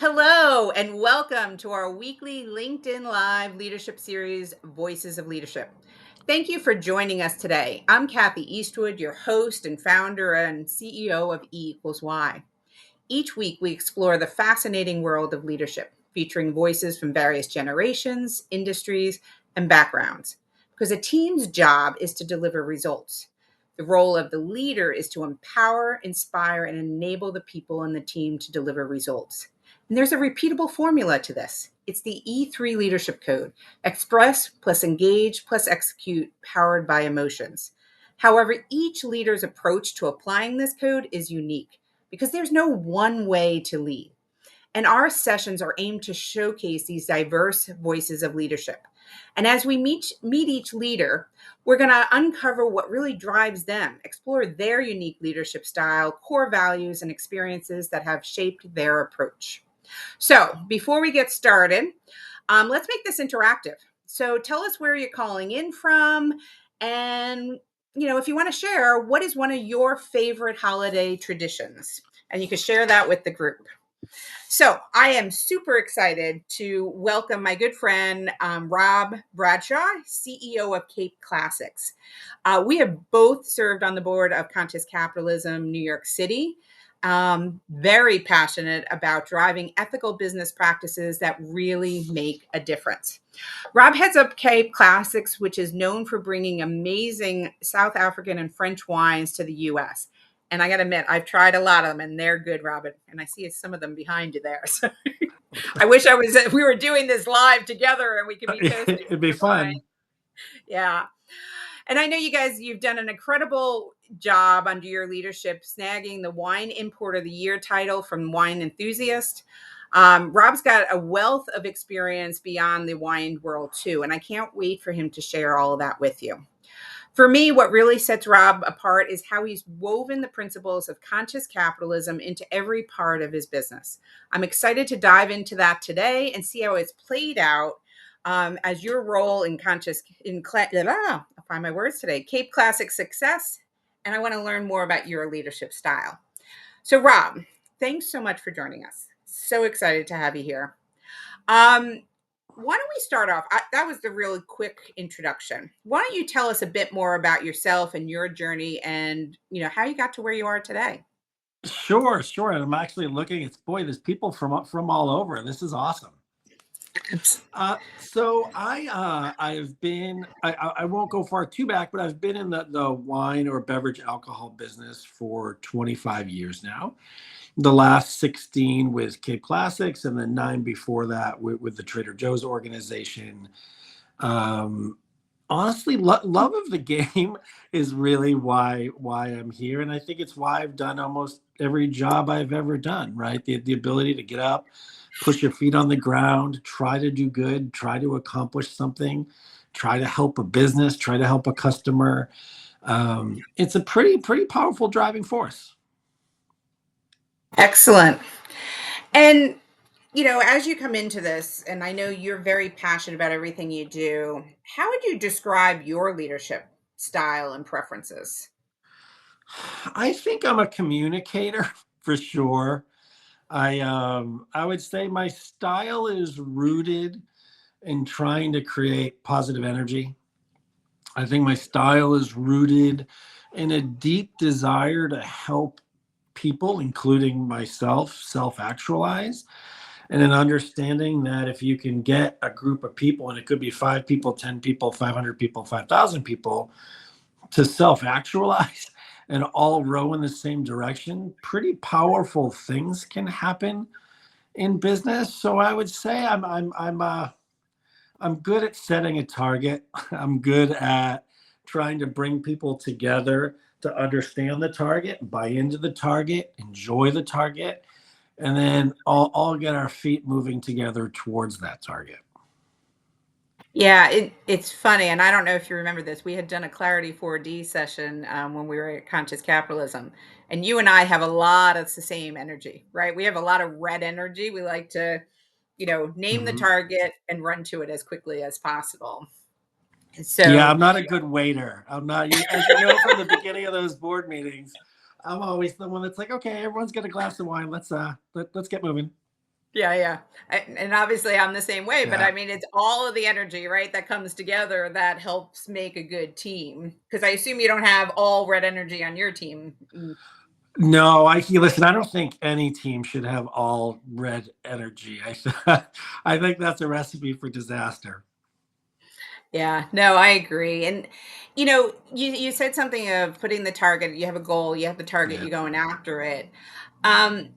Hello, and welcome to our weekly LinkedIn Live leadership series, Voices of Leadership. Thank you for joining us today. I'm Kathy Eastwood, your host and founder and CEO of E equals Y. Each week, we explore the fascinating world of leadership, featuring voices from various generations, industries, and backgrounds. Because a team's job is to deliver results. The role of the leader is to empower, inspire, and enable the people in the team to deliver results. And there's a repeatable formula to this. It's the E3 leadership code: express plus engage plus execute, powered by emotions. However, each leader's approach to applying this code is unique because there's no one way to lead. And our sessions are aimed to showcase these diverse voices of leadership. And as we meet each leader, we're going to uncover what really drives them, explore their unique leadership style, core values, and experiences that have shaped their approach. So before we get started, let's make this interactive. So tell us where you're calling in from, and if you want to share, what is one of your favorite holiday traditions? And you can share that with the group. So I am super excited to welcome my good friend, Rob Bradshaw, CEO of Cape Classics. We have both served on the board of Conscious Capitalism, New York City. Very passionate about driving ethical business practices that really make a difference. Rob heads up Cape Classics, which is known for bringing amazing South African and French wines to the U.S. And I got to admit, I've tried a lot of them, and they're good, Robin. And I see some of them behind you there. So I wish we were doing this live together, and we could be toasting It'd be some wine. fun. Yeah. And I know you've done an incredible job under your leadership, snagging the Wine Importer of the Year title from Wine Enthusiast. Rob's got a wealth of experience beyond the wine world, too, and I can't wait for him to share all of that with you. For me, what really sets Rob apart is how he's woven the principles of conscious capitalism into every part of his business. I'm excited to dive into that today and see how it's played out as your role in I'll find my words today, Cape Classic success. And I want to learn more about your leadership style. So, Rob, thanks so much for joining us. So excited to have you here. Um, why don't we start off? That was the really quick introduction. Why don't you tell us a bit more about yourself and your journey, and how you got to where you are today? Sure, sure. And I'm actually looking. It's boy, there's people from all over. This is awesome. I've been. I won't go far too back, but I've been in the wine or beverage alcohol business for 25 years now. The last 16 with Cape Classics, and then 9 before that with the Trader Joe's organization. Um, Honestly, love of the game is really why I'm here, and I think it's why I've done almost every job I've ever done. Right, the ability to get up, push your feet on the ground, try to do good, try to accomplish something, try to help a business, try to help a customer. It's a pretty powerful driving force. Excellent. And as you come into this, and I know you're very passionate about everything you do, how would you describe your leadership style and preferences? I think I'm a communicator for sure. I would say my style is rooted in trying to create positive energy. I think my style is rooted in a deep desire to help people, including myself, self actualize, and an understanding that if you can get a group of people, and it could be 5 people, 10 people, 500 people, 5,000 people, to self actualize and all row in the same direction, pretty powerful things can happen in business. So I would say I'm good at setting a target. I'm good at trying to bring people together to understand the target, buy into the target, enjoy the target, and then all get our feet moving together towards that target. Yeah, it's funny, and I don't know if you remember this. We had done a Clarity 4D session when we were at Conscious Capitalism, and you and I have a lot of the same energy, right? We have a lot of red energy. We like to, name the Mhm. target and run to it as quickly as possible. And Yeah, so, I'm not a good waiter. I'm not, as you know from the beginning of those board meetings. I'm always the one that's like, okay, everyone's got a glass of wine. Let's get moving. Yeah, yeah. And obviously I'm the same way, but Yeah. I mean, it's all of the energy, right, that comes together that helps make a good team. Because I assume you don't have all red energy on your team. No, listen. I don't think any team should have all red energy. I think that's a recipe for disaster. Yeah, no, I agree. And you said something of putting the target, you have a goal, you have the target, Yeah. you're going after it.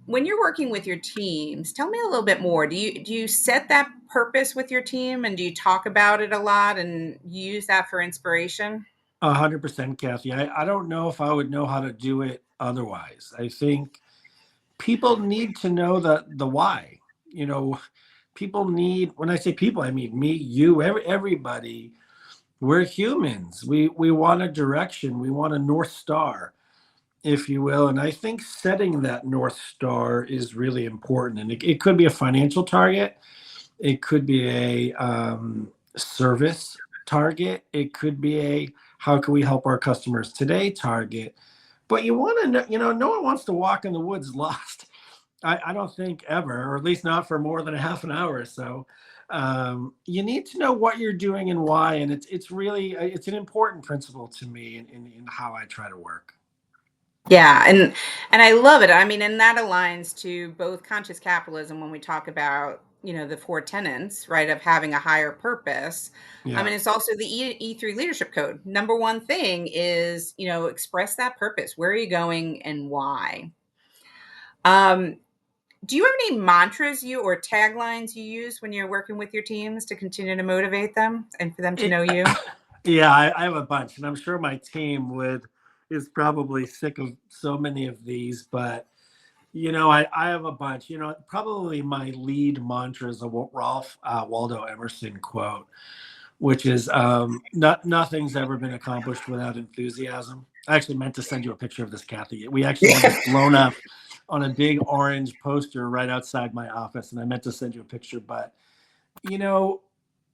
When you're working with your teams, tell me a little bit more. Do you set that purpose with your team and do you talk about it a lot and use that for inspiration? 100%, Kathy. I don't know if I would know how to do it otherwise. I think people need to know the why. You know, people need, when I say people, I mean me, you, everybody. We're humans. We want a direction. We want a North Star, if you will. And I think setting that North Star is really important. And it could be a financial target. It could be a service target. It could be a how can we help our customers today target. But you want to know, no one wants to walk in the woods lost. I don't think ever, or at least not for more than a half an hour or so. You need to know what you're doing and why, and it's really it's an important principle to me in how I try to work. Yeah, and I love it. I mean, and that aligns to both conscious capitalism when we talk about, the four tenets, right, of having a higher purpose. I Yeah, mean, it's also the E3 leadership code. Number one thing is, express that purpose. Where are you going and why? Um, do you have any mantras or taglines you use when you're working with your teams to continue to motivate them and for them to it, know you? yeah. I have a bunch, and I'm sure my team would is probably sick of so many of these, but I have a bunch. Probably my lead mantra is a Ralph Waldo Emerson quote, which is nothing's ever been accomplished without enthusiasm. I actually meant to send you a picture of this, Kathy. We actually have this blown up on a big orange poster right outside my office, and I meant to send you a picture, but you know,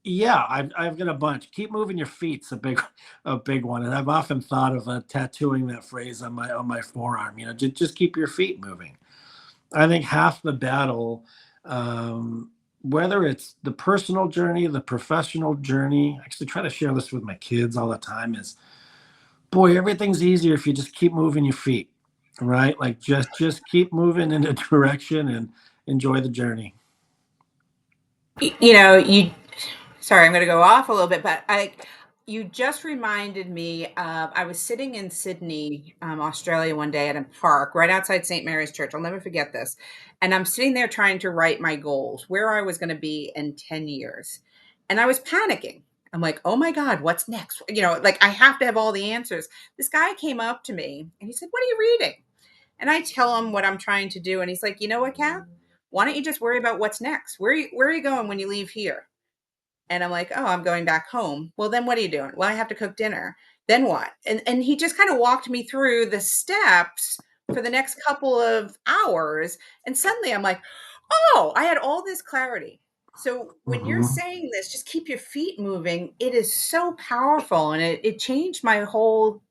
yeah, I've got a bunch. Keep moving your feet's a big one, and I've often thought of tattooing that phrase on my forearm. Just keep your feet moving. I think half the battle, um, whether it's the personal journey, the professional journey, I actually try to share this with my kids all the time, is boy, everything's easier if you just keep moving your feet, right? Like just keep moving in a direction and enjoy the journey. You Sorry, I'm going to go off a little bit, but you just reminded me of I was sitting in Sydney, Australia one day at a park right outside St. Mary's Church. I'll never forget this. And I'm sitting there trying to write my goals, where I was going to be in 10 years. And I was panicking. I'm like, oh my God, what's next? Like I have to have all the answers. This guy came up to me and he said, "What are you reading?" And I tell him what I'm trying to do. And he's like, "You know what, Kath? Why don't you just worry about what's next? Where are you going when you leave here?" And I'm like, "Oh, I'm going back home." "Well, then what are you doing?" "Well, I have to cook dinner." "Then what?" And he just kind of walked me through the steps for the next couple of hours. And suddenly I'm like, "Oh, I had all this clarity." So when you're Hmm. saying this, just keep your feet moving. It is so powerful. And it changed my whole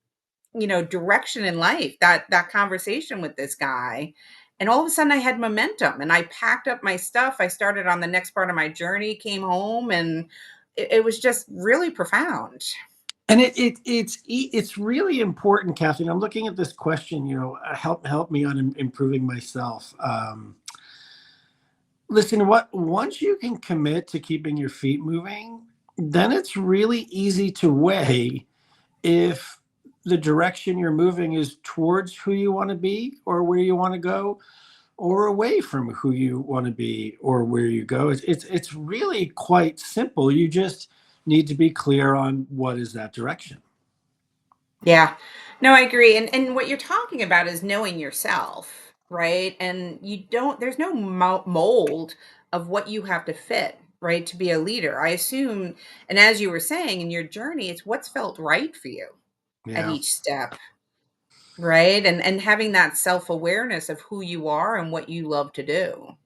direction in life, that conversation with this guy. And all of a sudden I had momentum and I packed up my stuff. I started on the next part of my journey, came home, and it was just really profound. And it's really important, Kathy. And I'm looking at this question. Help me on improving myself. Listen, what once you can commit to keeping your feet moving, then it's really easy to weigh if the direction you're moving is towards who you want to be or where you want to go, or away from who you want to be or where you go. It's really quite simple. You just need to be clear on what is that direction. Yeah. No, I agree. And what you're talking about is knowing yourself, right? And there's no mold of what you have to fit, right, to be a leader. I assume, and as you were saying in your journey, it's what's felt right for you at Yeah. each step. Right, and having that self-awareness of who you are and what you love to do.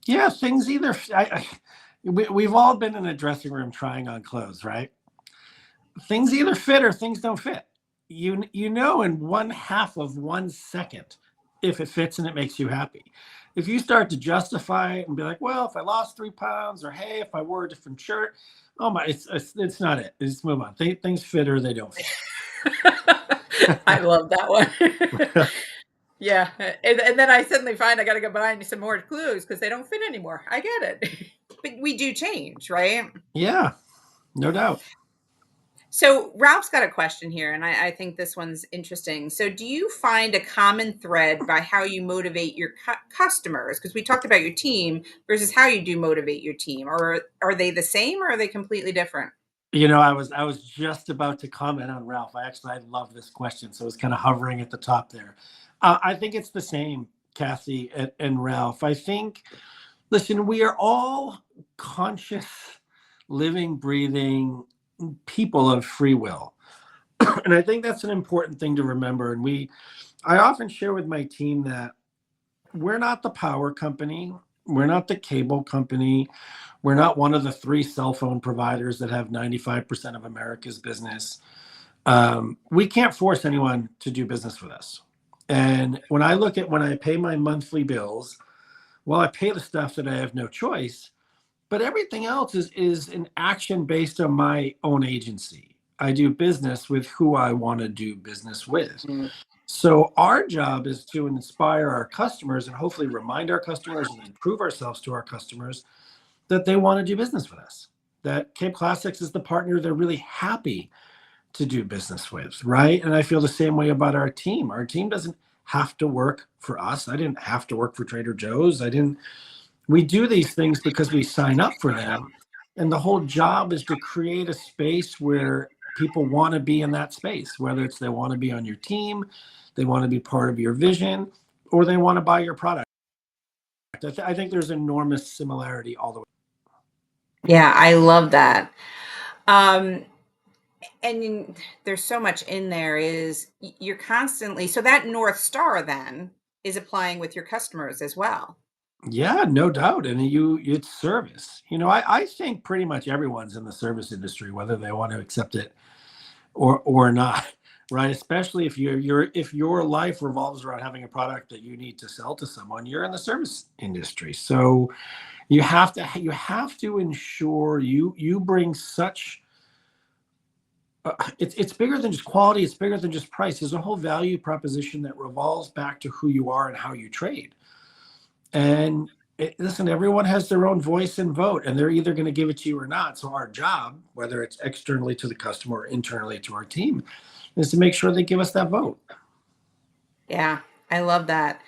Yeah, things either we've all been in a dressing room trying on clothes, right? Things either fit or things don't fit. You know in one half of 1 second if it fits and it makes you happy. if you start to justify it and be like, well, if I lost 3 pounds, or hey, if I wore a different shirt, oh my, it's not it. Just move on. Things fit or they don't fit. I love that one. Yeah, and then I suddenly find I gotta go buy some more clothes because they don't fit anymore. I get it. But we do change, right? Yeah, no doubt. So Ralph's got a question here, and I think this one's interesting. So, do you find a common thread by how you motivate your customers? Because we talked about your team versus how you do motivate your team, or are they the same, or are they completely different? I was just about to comment on Ralph. I love this question, so it's kind of hovering at the top there. I think it's the same, Kathy and Ralph. I think, listen, we are all conscious, living, breathing people of free will, and I think that's an important thing to remember. I often share with my team that we're not the power company, we're not the cable company, we're not one of the three cell phone providers that have 95% of America's business. We can't force anyone to do business with us. And when I pay my monthly bills, well, I pay the stuff that I have no choice, but everything else is an action based on my own agency. I do business with who I want to do business with. Mm. So our job is to inspire our customers and hopefully remind our customers and then prove ourselves to our customers that they want to do business with us. That Cape Classics is the partner they're really happy to do business with, right? And I feel the same way about our team. Our team doesn't have to work for us. I didn't have to work for Trader Joe's. I didn't We do these things because we sign up for them. And the whole job is to create a space where people want to be in that space, whether it's they want to be on your team, they want to be part of your vision, or they want to buy your product. I think there's enormous similarity all the way. Yeah, I love that. Um, and there's so much in there. Is you're constantly so that North Star then is applying with your customers as well. Yeah, no doubt. And it's service. I think pretty much everyone's in the service industry, whether they want to accept it or not, right? Especially if your life revolves around having a product that you need to sell to someone, you're in the service industry. So you have to ensure you bring such it's bigger than just quality, it's bigger than just price. There's a whole value proposition that revolves back to who you are and how you trade. And listen, everyone has their own voice and vote, and they're either going to give it to you or not. So our job, whether it's externally to the customer or internally to our team, is to make sure they give us that vote. Yeah, I love that.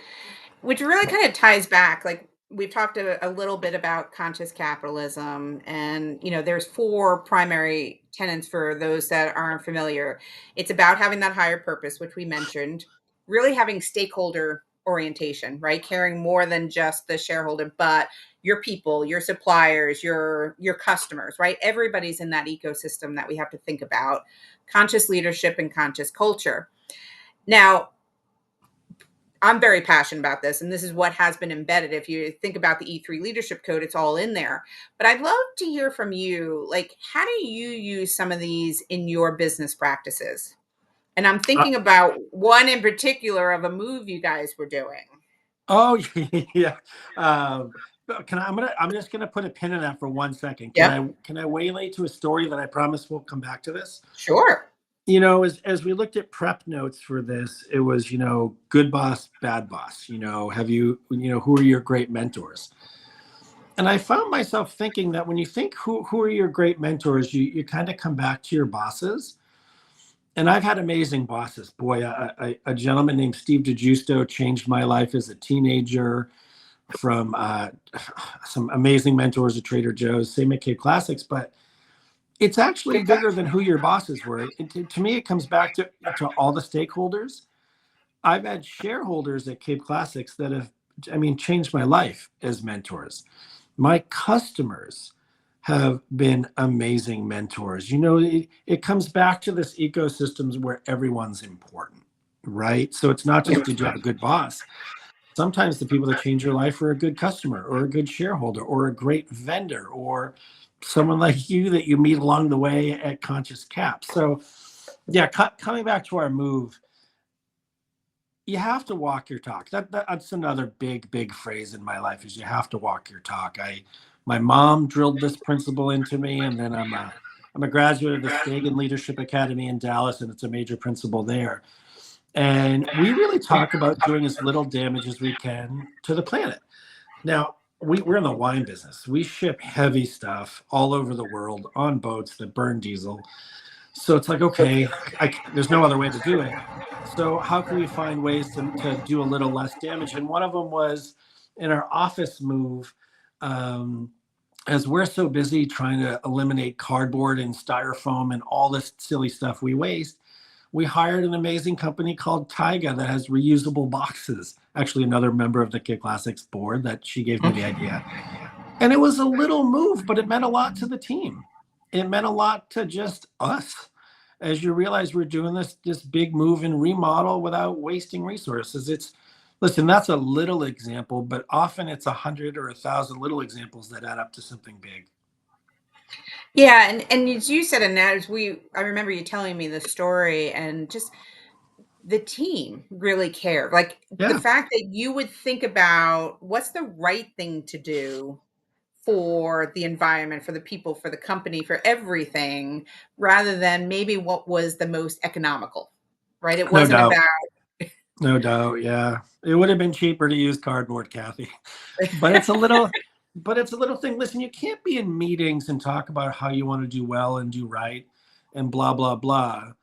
Which really kind of ties back, like we've talked a little bit about conscious capitalism, and there's four primary tenets for those that aren't familiar. It's about having that higher purpose, which we mentioned, really having stakeholder orientation, right? Caring more than just the shareholder, but your people, your suppliers, your customers, right? Everybody's in that ecosystem that we have to think about. Conscious leadership and conscious culture. Now, I'm very passionate about this, and this is what has been embedded. If you think about the E3 leadership code, it's all in there. But I'd love to hear from you. Like, how do you use some of these in your business practices? And I'm Uh, thinking about one in particular of a move you guys were doing. oh yeah. I'm just gonna put a pin in that for 1 second. Can Yep. I waylay to a story that I promise will come back to this? Sure. As we looked at prep notes for this, it was, good boss, bad boss. Who are your great mentors? And I found myself thinking that when you think who are your great mentors, you kind of come back to your bosses. And I've had amazing bosses. Boy, a gentleman named Steve DeGiusto changed my life as a teenager, from some amazing mentors at Trader Joe's, same at Cape Classics, but it's actually bigger than who your bosses were. To me, it comes back to all the stakeholders. I've had shareholders at Cape Classics that have, changed my life as mentors. My customers have been amazing mentors. It comes back to this ecosystems where everyone's important, right? So it's not just, did you have a good boss? Sometimes the people that change your life are a good customer or a good shareholder or a great vendor or someone like you that you meet along the way at Conscious Cap. So yeah, coming back to our move, you have to walk your talk. That's another big phrase in my life is you have to walk your talk. My mom drilled this principle into me, and then I'm a graduate of the Stegan Leadership Academy in Dallas, and it's a major principle there. And we really talk about doing as little damage as we can to the planet. Now, we're in the wine business. We ship heavy stuff all over the world on boats that burn diesel. So it's like, okay, there's no other way to do it. So how can we find ways to do a little less damage? And one of them was in our office move. As we're so busy trying to eliminate cardboard and styrofoam and all this silly stuff we waste, we hired an amazing company called Taiga that has reusable boxes. Actually, another member of the Kid Classics board that she gave me the idea. And it was a little move, but it meant a lot to the team. It meant a lot to just us. As you realize we're doing this big move and remodel without wasting resources. Listen, that's a little example, but often it's 100 or 1,000 little examples that add up to something big. Yeah, and as you said, and as I remember you telling me the story, and just the team really cared. Like the Yeah, fact that you would think about what's the right thing to do for the environment, for the people, for the company, for everything, rather than maybe what was the most economical, right? It no wasn't doubt. about No doubt. Yeah. It would have been cheaper to use cardboard, Kathy. But it's a little thing. Listen, you can't be in meetings and talk about how you want to do well and do right and blah, blah, blah.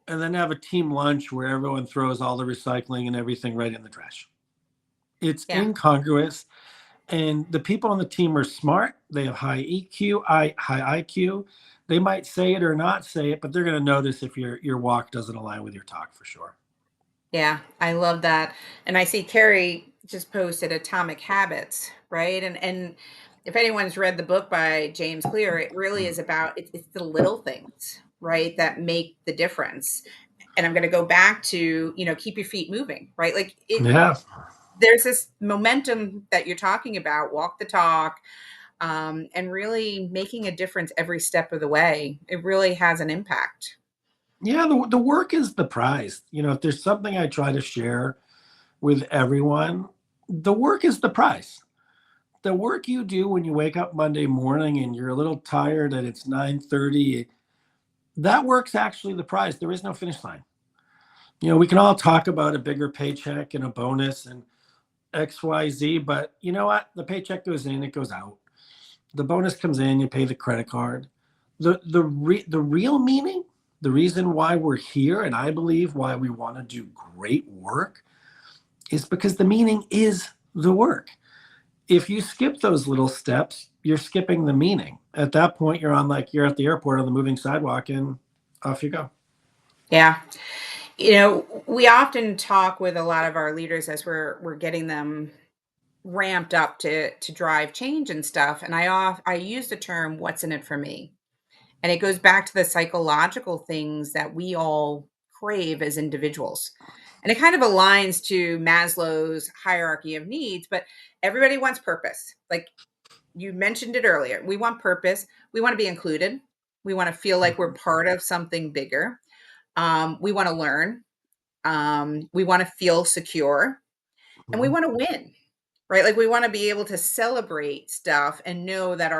And then have a team lunch where everyone throws all the recycling and everything right in the trash. It's yeah. incongruous. And the people on the team are smart. They have high EQ, high IQ. They might say it or not say it, but they're going to notice if your walk doesn't align with your talk for sure. Yeah, I love that. And I see Carrie just posted Atomic Habits, right? And if anyone's read the book by James Clear, it really is about it's the little things, right, that make the difference. And I'm going to go back to, keep your feet moving, right? Like Yeah. there's this momentum that you're talking about, walk the talk, and really making a difference every step of the way. It really has an impact. Yeah, the work is the prize. If there's something I try to share with everyone, the work is the prize. The work you do when you wake up Monday morning and you're a little tired and it's 9:30, that work's actually the prize. There is no finish line. We can all talk about a bigger paycheck and a bonus and XYZ, but you know what? The paycheck goes in, it goes out. The bonus comes in, you pay the credit card. The real meaning, the reason why we're here, and I believe why we want to do great work, is because the meaning is the work. If you skip those little steps, you're skipping the meaning. At that point, you're at the airport on the moving sidewalk, and off you go. Yeah. We often talk with a lot of our leaders as we're getting them ramped up to drive change and stuff. And I use the term "what's in it for me," and it goes back to the psychological things that we all crave as individuals. And it kind of aligns to Maslow's hierarchy of needs, but everybody wants purpose. Like you mentioned it earlier, we want purpose. We want to be included. We want to feel like we're part of something bigger. We want to learn. We want to feel secure, and we Mhm. want to win, right? Like we want to be able to celebrate stuff and know that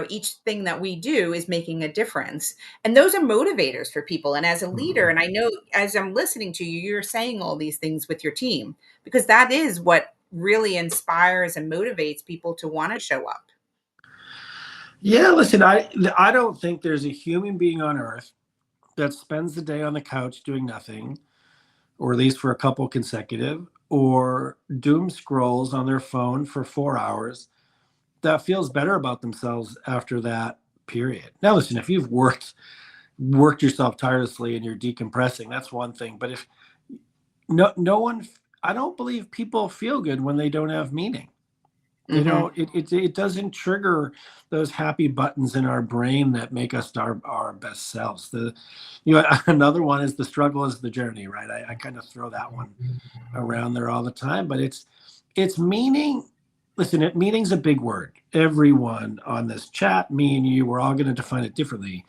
each thing that we do is making a difference. And those are motivators for people. And as a leader, Mhm. and I know as I'm listening to you, you're saying all these things with your team because that is what really inspires and motivates people to want to show up. Yeah, listen, I don't think there's a human being on earth that spends the day on the couch doing nothing, or at least for a couple consecutive, or doom scrolls on their phone for 4 hours that feels better about themselves after that period. Now, listen, if you've worked yourself tirelessly and you're decompressing, that's one thing. But if no one, I don't believe people feel good when they don't have meaning. Hmm. It doesn't trigger those happy buttons in our brain that make us our best selves. Another one is the struggle is the journey, right? I kind of throw that one around there all the time, but it's meaning. Listen, meaning's a big word. Everyone on this chat, me and you, we're all going to define it differently.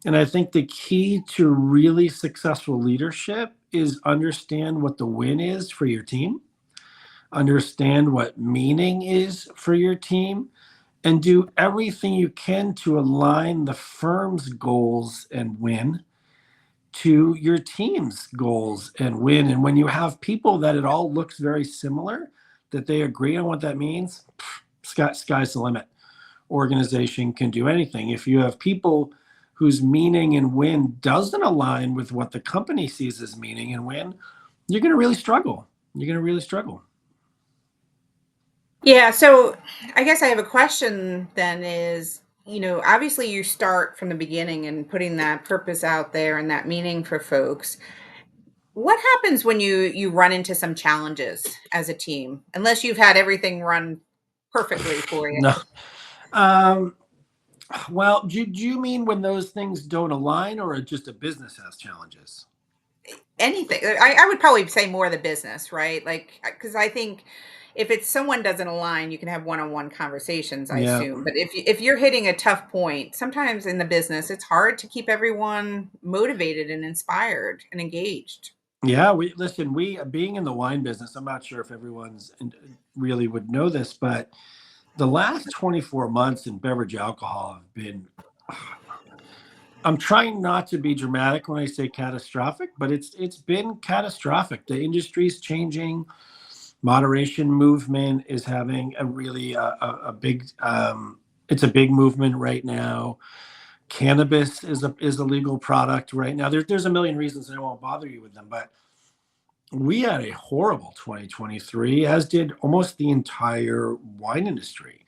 And I think the key to really successful leadership is understand what the win is for your team, understand what meaning is for your team, and do everything you can to align the firm's goals and win to your team's goals and win. And when you have people that it all looks very similar, that they agree on what that means, sky's the limit. Organization can do anything. If you have people whose meaning and win doesn't align with what the company sees as meaning and win, you're going to really struggle. You're going to really struggle. Yeah, so I guess I have a question then is, obviously you start from the beginning and putting that purpose out there and that meaning for folks. What happens when you run into some challenges as a team? Unless you've had everything run perfectly for you. No. Um, well, do you mean when those things don't align or just a business has challenges? Anything. I would probably say more the business, right? Like, because I think if it's someone doesn't align, you can have one-on-one conversations, I Yeah. assume. But if you're hitting a tough point, sometimes in the business, it's hard to keep everyone motivated and inspired and engaged. Yeah, we being in the wine business, I'm not sure if really would know this, but the last 24 months in beverage alcohol have been, I'm trying not to be dramatic when I say catastrophic, but it's been catastrophic. The industry's changing. Moderation movement is having a really a big it's a big movement right now. Cannabis is a legal product right now. There's a million reasons, and I won't bother you with them, but we had a horrible 2023, as did almost the entire wine industry.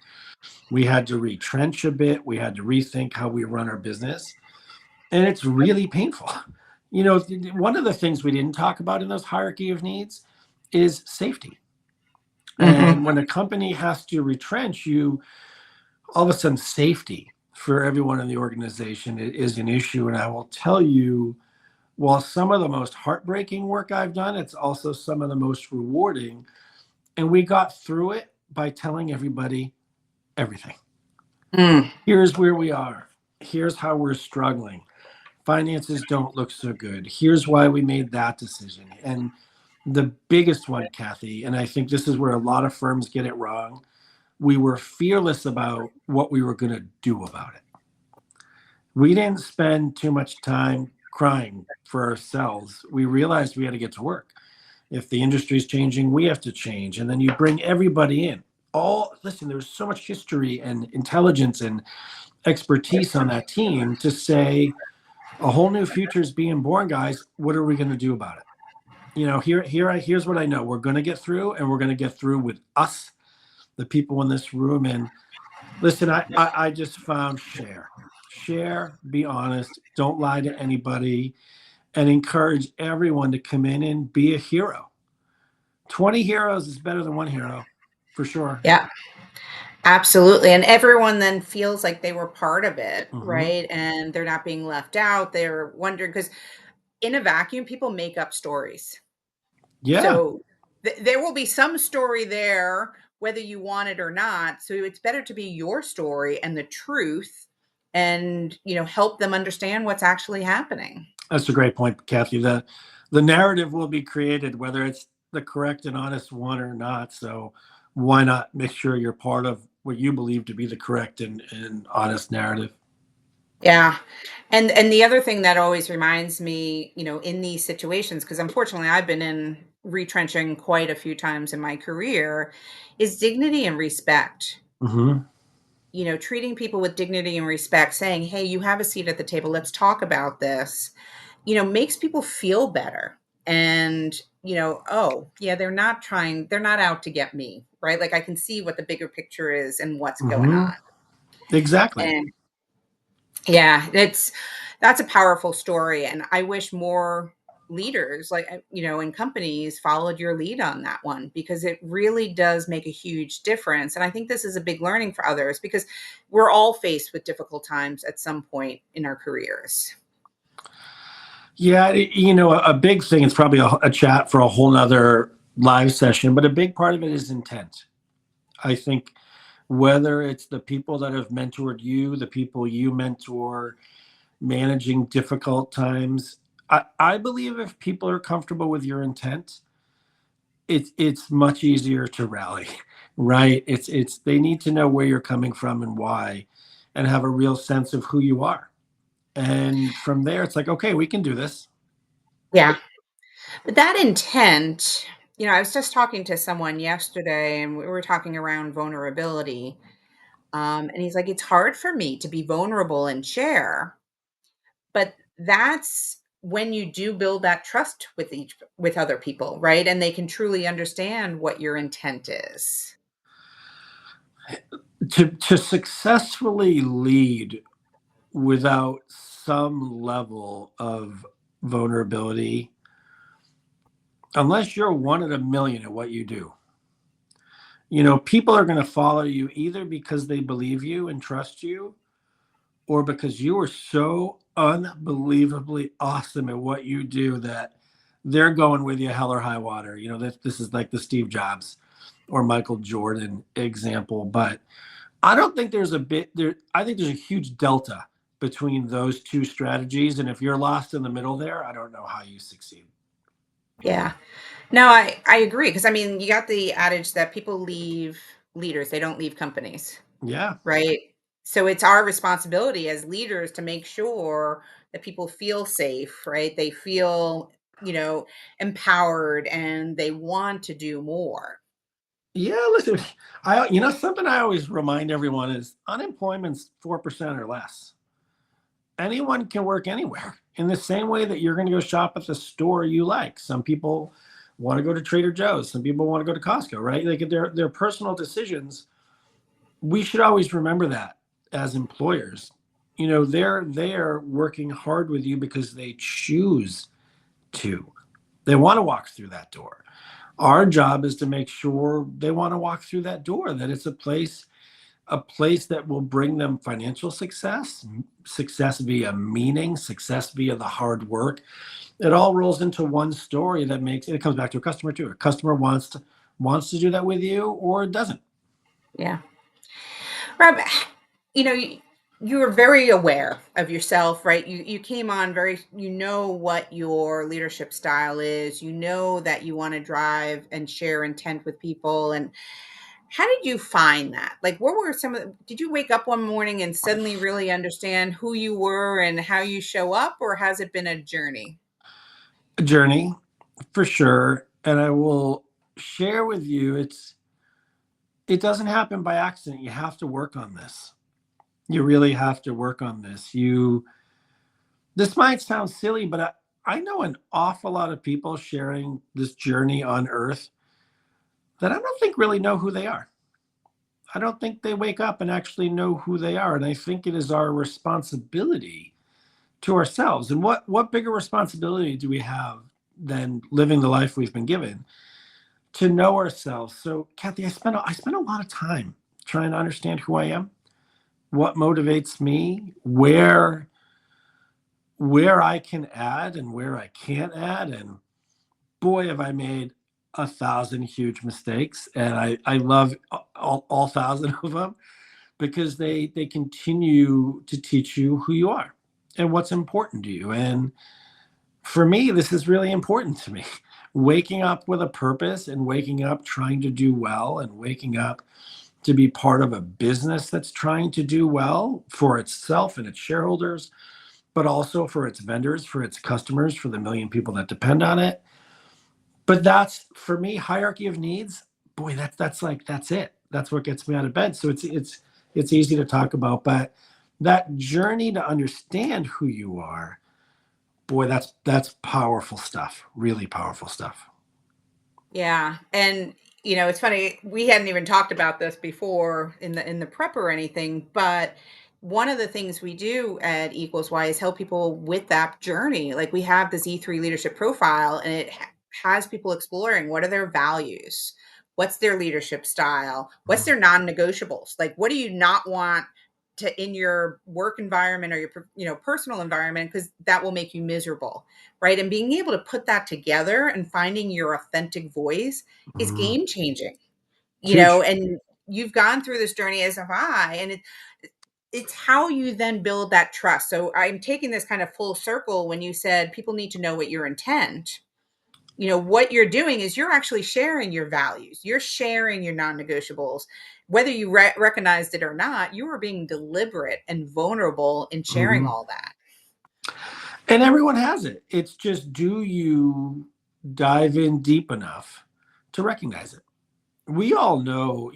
We had to retrench a bit. We had to rethink how we run our business, and it's really painful. One of the things we didn't talk about in those hierarchy of needs is safety. Hmm. And when a company has to retrench, you all of a sudden safety for everyone in the organization is an issue. And I will tell you, while some of the most heartbreaking work I've done, it's also some of the most rewarding. And we got through it by telling everybody everything. Mm. Here's where we are. Here's how we're struggling. Finances don't look so good. Here's why we made that decision. And the biggest one, Kathy, and I think this is where a lot of firms get it wrong, we were fearless about what we were going to do about it. We didn't spend too much time crying for ourselves. We realized we had to get to work. If the industry is changing, we have to change. And then you bring everybody in. Listen, there's so much history and intelligence and expertise on that team to say a whole new future is being born, guys. What are we going to do about it? Here's what I know. We're going to get through, and we're going to get through with us, the people in this room. And listen, I just found share, be honest, don't lie to anybody, and encourage everyone to come in and be a hero. 20 heroes is better than one hero, for sure. Yeah, absolutely. And everyone then feels like they were part of it, Hmm. right? And they're not being left out. They're wondering because in a vacuum, people make up stories. Yeah, So there will be some story there, whether you want it or not. So it's better to be your story and the truth and, help them understand what's actually happening. that's a great point, Kathy. The narrative will be created, whether it's the correct and honest one or not. So why not make sure you're part of what you believe to be the correct and honest narrative? Yeah. And the other thing that always reminds me, in these situations, because unfortunately I've been in retrenching quite a few times in my career, is dignity and respect. Hmm. Treating people with dignity and respect, saying, "Hey, you have a seat at the table. Let's talk about this." Makes people feel better. And, oh, yeah, they're not out to get me, right? Like I can see what the bigger picture is and what's going Hmm. on. Exactly. And yeah, that's a powerful story. And I wish more leaders, like, in companies followed your lead on that one because it really does make a huge difference. And I think this is a big learning for others because we're all faced with difficult times at some point in our careers. Yeah, a big thing, it's probably a chat for a whole nother live session, but a big part of it is intent. I think whether it's the people that have mentored you, the people you mentor, managing difficult times, I believe if people are comfortable with your intent, it's much easier to rally, right? It's they need to know where you're coming from and why, and have a real sense of who you are. And from there, it's like, okay, we can do this. Yeah. But that intent, I was just talking to someone yesterday and we were talking around vulnerability. And he's like, it's hard for me to be vulnerable and share. But that's when you do build that trust with other people, right? And they can truly understand what your intent is. To successfully lead without some level of vulnerability, unless you're one in a million at what you do, people are going to follow you either because they believe you and trust you, or because you are so unbelievably awesome at what you do that they're going with you hell or high water. This is like the Steve Jobs or Michael Jordan example. But I don't think there's a bit there. I think there's a huge delta between those two strategies. And if you're lost in the middle there, I don't know how you succeed. Yeah. No, I agree. Because I mean, you got the adage that people leave leaders, they don't leave companies. Yeah. Right? So it's our responsibility as leaders to make sure that people feel safe, right? They feel, you know, empowered and they want to do more. Yeah, listen, something I always remind everyone is unemployment's 4% or less. Anyone can work anywhere in the same way that you're going to go shop at the store you like. Some people want to go to Trader Joe's, some people want to go to Costco, right? Like their personal decisions. We should always remember that as employers. They're working hard with you because they choose to. They want to walk through that door. Our job is to make sure they want to walk through that door, that it's a place that will bring them financial success via meaning, success via the hard work. It all rolls into one story that makes it comes back to a customer too. A customer wants to do that with you or it doesn't. Yeah. Rob, you were very aware of yourself, right? You came on very, you know what your leadership style is. You know that you want to drive and share intent with people. And how did you find that? Like, what were did you wake up one morning and suddenly really understand who you were and how you show up, or has it been a journey? A journey for sure. And I will share with you it doesn't happen by accident. You have to work on this. You really have to work on this. This might sound silly, but I know an awful lot of people sharing this journey on earth that I don't think really know who they are. I don't think they wake up and actually know who they are. And I think it is our responsibility to ourselves. And what bigger responsibility do we have than living the life we've been given to know ourselves? So, Kathy, I spent a lot of time trying to understand who I am, what motivates me, where I can add and where I can't add. And boy, have I made 1,000 huge mistakes. And I love all 1,000 of them because they continue to teach you who you are and what's important to you. And for me, this is really important to me. Waking up with a purpose and waking up trying to do well and waking up to be part of a business that's trying to do well for itself and its shareholders, but also for its vendors, for its customers, for the million people that depend on it. But that's for me, hierarchy of needs. Boy, that's it. That's what gets me out of bed. So it's easy to talk about, but that journey to understand who you are, boy, that's powerful stuff. Really powerful stuff. Yeah, and it's funny, we hadn't even talked about this before in the prep or anything, but one of the things we do at Equals Y is help people with that journey. Like we have this E3 leadership profile and it has people exploring what are their values? What's their leadership style? What's their non-negotiables? Like what do you not want to in your work environment or your personal environment because that will make you miserable, right? And being able to put that together and finding your authentic voice is Mm, game changing, huge. and you've gone through this journey as have I. And it's how you then build that trust. So I'm taking this kind of full circle when you said people need to know what your intent. What you're doing is you're actually sharing your values. You're sharing your non-negotiables. Whether you recognized it or not, you are being deliberate and vulnerable in sharing Mhm. all that. And everyone has it. It's just, do you dive in deep enough to recognize it? We all know,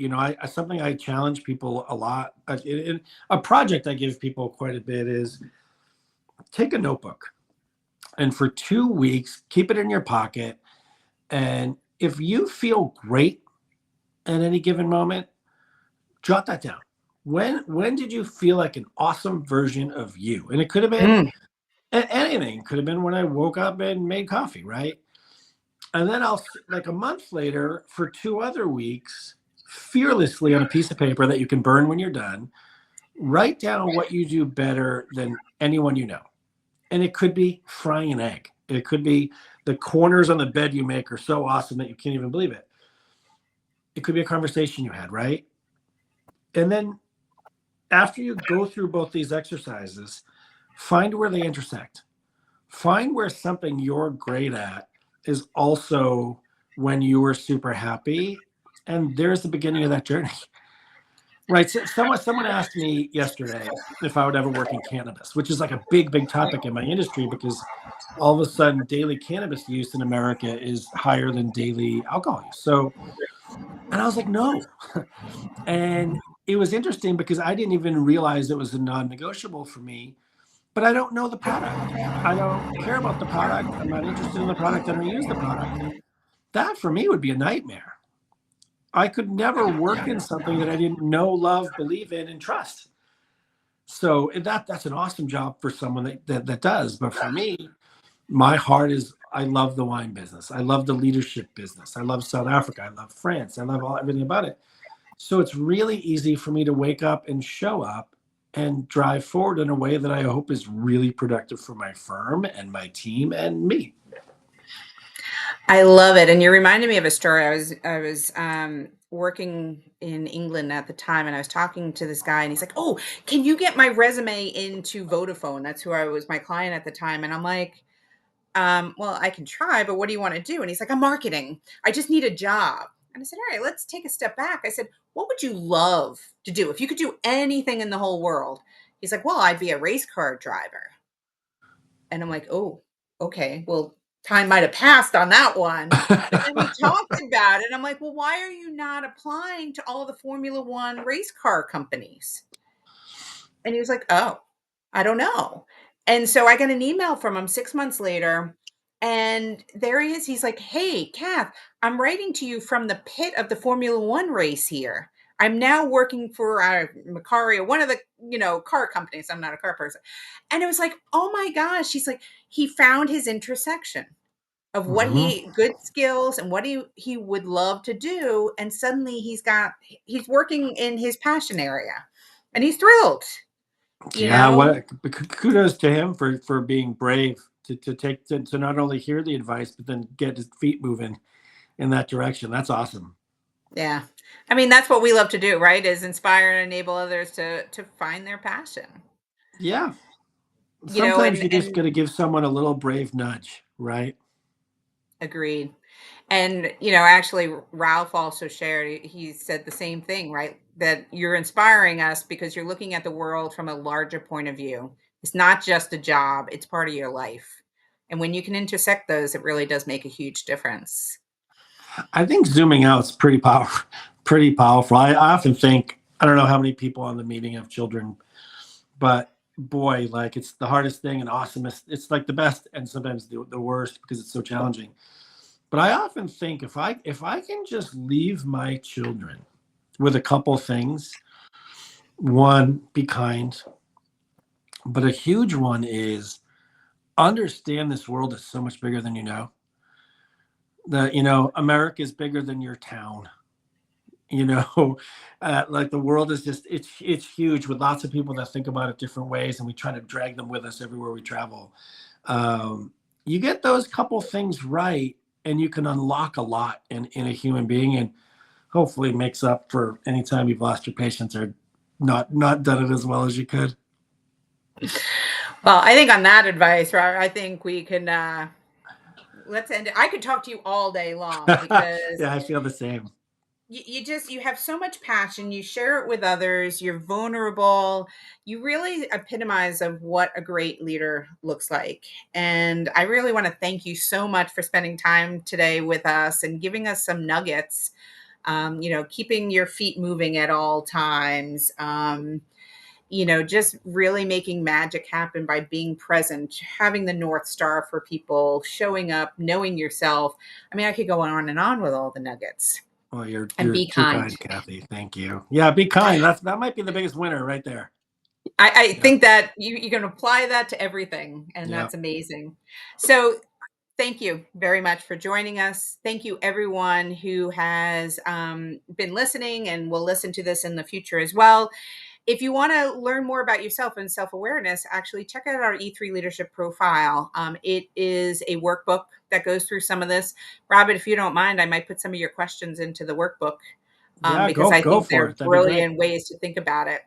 something I challenge people a lot. A project I give people quite a bit is take a notebook and for 2 weeks, keep it in your pocket. And if you feel great at any given moment, jot that down. When did you feel like an awesome version of you? And it could have been Mm. anything. It could have been when I woke up and made coffee, right? And then like a month later, for 2 other weeks, fearlessly on a piece of paper that you can burn when you're done, write down what you do better than anyone you know. And it could be frying an egg. It could be the corners on the bed you make are so awesome that you can't even believe it. It could be a conversation you had, right? And then after you go through both these exercises, find where they intersect. Find where something you're great at is also when you were super happy. And there's the beginning of that journey. Right. So someone asked me yesterday if I would ever work in cannabis, which is like a big, big topic in my industry because all of a sudden daily cannabis use in America is higher than daily alcohol use. So, and I was like, no. And it was interesting because I didn't even realize it was a non-negotiable for me, but I don't know the product. I don't care about the product. I'm not interested in the product. I don't use the product. That for me would be a nightmare. I could never work in something that I didn't know, love, believe in, and trust. So that's an awesome job for someone that does. But for me, my heart is, I love the wine business. I love the leadership business. I love South Africa. I love France. I love everything about it. So it's really easy for me to wake up and show up and drive forward in a way that I hope is really productive for my firm and my team and me. I love it. And you reminded me of a story. I was working in England at the time, and I was talking to this guy, and he's like, "Oh, can you get my resume into Vodafone?" That's who I was, my client at the time. And I'm like, well, I can try, but what do you want to do? And he's like, I'm marketing. I just need a job. And I said, all right, let's take a step back. I said, what would you love to do if you could do anything in the whole world? He's like, well, I'd be a race car driver. And I'm like, oh, okay. Well, time might have passed on that one. But then we talked about it. I'm like, well, why are you not applying to all the Formula One race car companies? And he was like, oh, I don't know. And so I got an email from him 6 months later. And there he is. He's like, hey, Kath, I'm writing to you from the pit of the Formula One race here. I'm now working for Macaria, one of the, car companies. I'm not a car person. And it was like, oh my gosh. He's like, he found his intersection of what Mhm. he good skills and what he would love to do. And suddenly he's working in his passion area and he's thrilled, you Yeah, know? kudos to him for being brave to not only hear the advice but then get his feet moving in that direction. That's awesome. Yeah. I mean, that's what we love to do, right? Is inspire and enable others to find their passion. Yeah. You know, Sometimes and you just got to give someone a little brave nudge, right? agreed. And actually Ralph also shared, he said the same thing, right? That you're inspiring us because you're looking at the world from a larger point of view. It's not just a job, it's part of your life. And when you can intersect those, it really does make a huge difference. I think zooming out is pretty powerful. Pretty powerful. I often think, I don't know how many people on the meeting have children, but boy, like it's the hardest thing and awesomest. It's like the best and sometimes the worst because it's so challenging. But I often think if I can just leave my children with a couple things, one, be kind, but a huge one is understand this world is so much bigger than you know. That America is bigger than your town. you know like the world is just, it's huge with lots of people that think about it different ways, and we try to drag them with us everywhere we travel. You get those couple things right and you can unlock a lot in a human being, and hopefully makes up for any time you've lost your patience or not done it as well as you could. Well, I think on that advice, right, I think we can let's end it. I could talk to you all day long because Yeah, I feel the same. you have so much passion, you share it with others, you're vulnerable, you really epitomize of what a great leader looks like. And I really want to thank you so much for spending time today with us and giving us some nuggets. Keeping your feet moving at all times. Just really making magic happen by being present, having the North Star for people, showing up, knowing yourself. I mean, I could go on and on with all the nuggets. Well, And you're be too kind. kind, Kathy. Thank you. Yeah, be kind. That might be the biggest winner right there. I Yeah. think that you can apply that to everything, and Yeah. that's amazing. So, thank you very much for joining us. Thank you, everyone who has been listening and will listen to this in the future as well. If you want to learn more about yourself and self awareness, actually check out our E3 leadership profile. It is a workbook that goes through some of this. Robert, if you don't mind, I might put some of your questions into the workbook Yeah, because I go think for they're it. That'd be great. brilliant ways to think about it.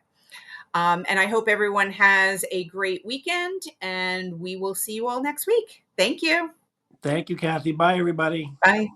And I hope everyone has a great weekend, and we will see you all next week. Thank you. Thank you, Kathy. Bye, everybody. Bye.